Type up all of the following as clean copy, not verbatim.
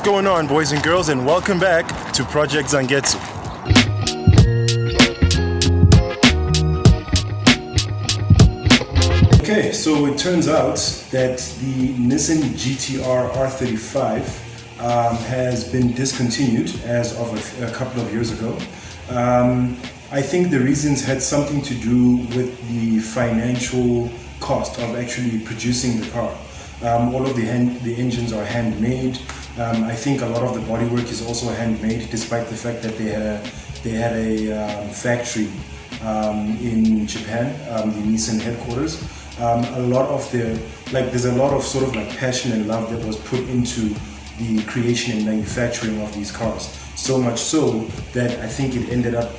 What's going on, boys and girls, and welcome back to Project Zangetsu. Okay, so it turns out that the Nissan GTR R35 has been discontinued as of a couple of years ago. I think the reasons had something to do with the financial cost of actually producing the car. All of the engines are handmade. I think a lot of the bodywork is also handmade, despite the fact that they had a factory in Japan, the Nissan headquarters. There's a lot of sort of like passion and love that was put into the creation and manufacturing of these cars. So much so that I think it ended up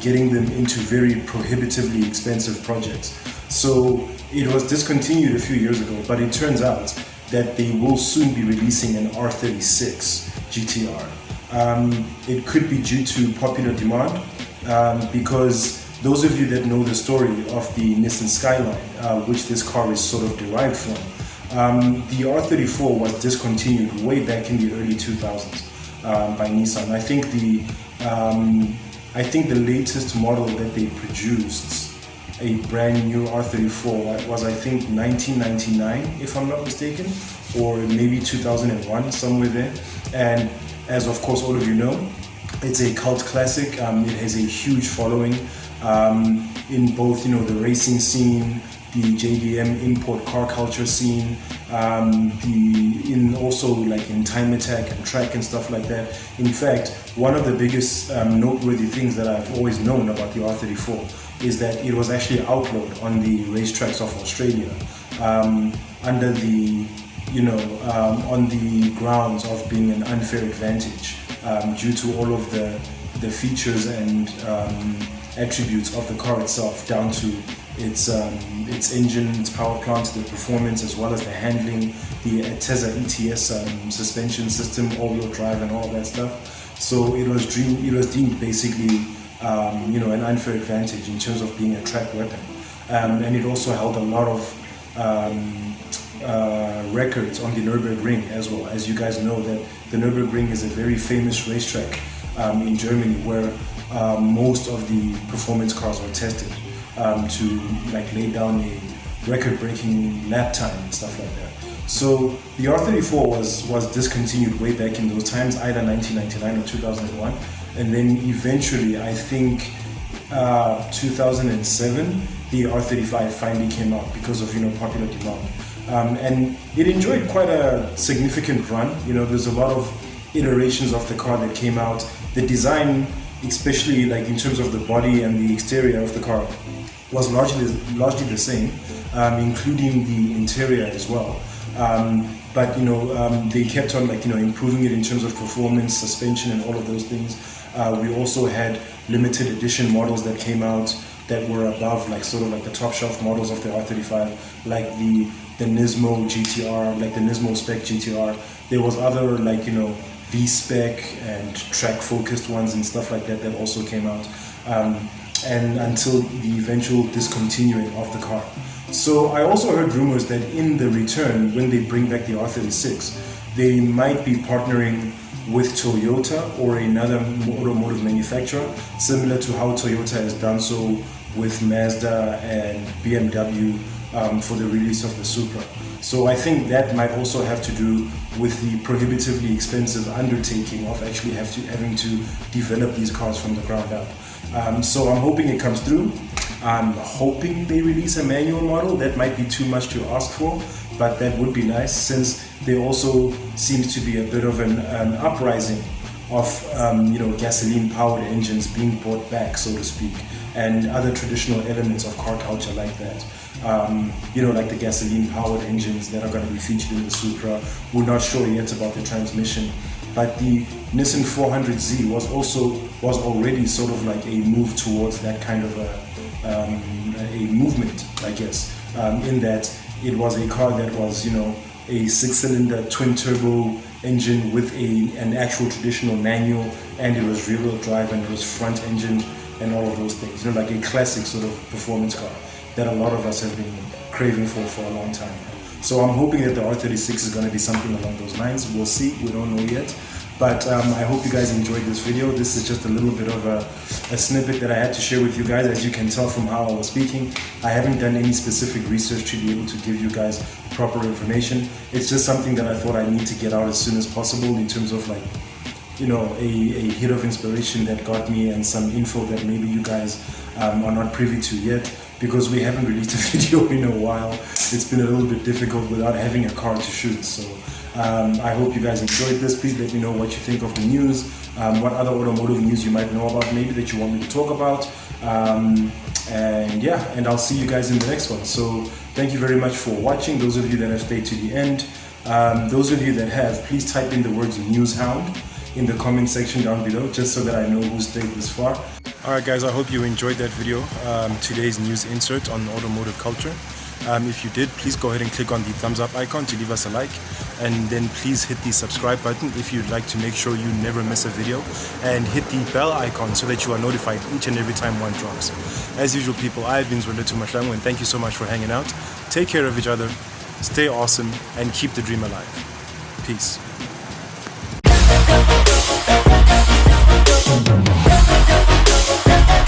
getting them into very prohibitively expensive projects. So it was discontinued a few years ago, but it turns out that they will soon be releasing an R36 GTR. It could be due to popular demand, because those of you that know the story of the Nissan Skyline, which this car is sort of derived from, the R34 was discontinued way back in the early 2000s by Nissan. I think the latest model that they produced, a brand new R34, was I think 1999, if I'm not mistaken, or maybe 2001, somewhere there. And as of course all of you know, it's a cult classic. It has a huge following in both, the racing scene, the JDM import car culture scene, also like in time attack and track and stuff like that. In fact, one of the biggest noteworthy things that I've always known about the R34 is that it was actually outlawed on the racetracks of Australia under the, on the grounds of being an unfair advantage due to all of the features and attributes of the car itself, down to its engine, its power plant, the performance, as well as the handling, the Tesla ETS suspension system, all-wheel drive, and all that stuff. So it was deemed basically an unfair advantage in terms of being a track weapon. And it also held a lot of records on the Nürburgring as well. As you guys know, that the Nürburgring is a very famous racetrack in Germany, where most of the performance cars were tested to lay down a record-breaking lap time and stuff like that. So the R34 was discontinued way back in those times, either 1999 or 2001, and then eventually, I think 2007, the R35 finally came out because of popular demand, and it enjoyed quite a significant run. There's a lot of iterations of the car that came out. The design, especially in terms of the body and the exterior of the car, was largely the same, including the interior as well. But they kept on improving it in terms of performance, suspension, and all of those things. We also had limited edition models that came out that were above the top shelf models of the R35, like the Nismo GTR, the Nismo Spec GTR. There was other V-Spec and track-focused ones and stuff like that also came out, and until the eventual discontinuing of the car. So I also heard rumors that in the return, when they bring back the R36, they might be partnering with Toyota or another automotive manufacturer, similar to how Toyota has done so with Mazda and BMW for the release of the Supra. So I think that might also have to do with the prohibitively expensive undertaking of actually having to develop these cars from the ground up. So I'm hoping it comes through. I'm hoping they release a manual model. That might be too much to ask for, but that would be nice, since there also seems to be a bit of an uprising of gasoline-powered engines being brought back, so to speak, and other traditional elements of car culture like that. Like the gasoline-powered engines that are going to be featured in the Supra. We're not sure yet about the transmission, but the Nissan 400Z was already sort of like a move towards that kind of a movement, I guess, in that it was a car that was a six-cylinder twin-turbo engine with an actual traditional manual, and it was rear-wheel drive, and it was front-engined, and all of those things. A classic sort of performance car that a lot of us have been craving for a long time. So I'm hoping that the R36 is going to be something along those lines. We'll see, we don't know yet. But I hope you guys enjoyed this video. This is just a little bit of a snippet that I had to share with you guys. As you can tell from how I was speaking, I haven't done any specific research to be able to give you guys proper information. It's just something that I thought I need to get out as soon as possible in terms of like, you know, a hit of inspiration that got me and some info that maybe you guys are not privy to yet, because we haven't released a video in a while. It's been a little bit difficult without having a car to shoot. So I hope you guys enjoyed this. Please let me know what you think of the news, what other automotive news you might know about maybe that you want me to talk about. And yeah, and I'll see you guys in the next one. So thank you very much for watching. Those of you that have stayed to the end, those of you that have, please type in the words news hound in the comment section down below, just so that I know who stayed this far. Alright guys, I hope you enjoyed that video, today's news insert on automotive culture. If you did, please go ahead and click on the thumbs up icon to leave us a like, and then please hit the subscribe button if you'd like to make sure you never miss a video, and hit the bell icon so that you are notified each and every time one drops. As usual people, I've been Zwelethwa Mahlangu, and thank you so much for hanging out. Take care of each other, stay awesome, and keep the dream alive. Peace. We'll be right back.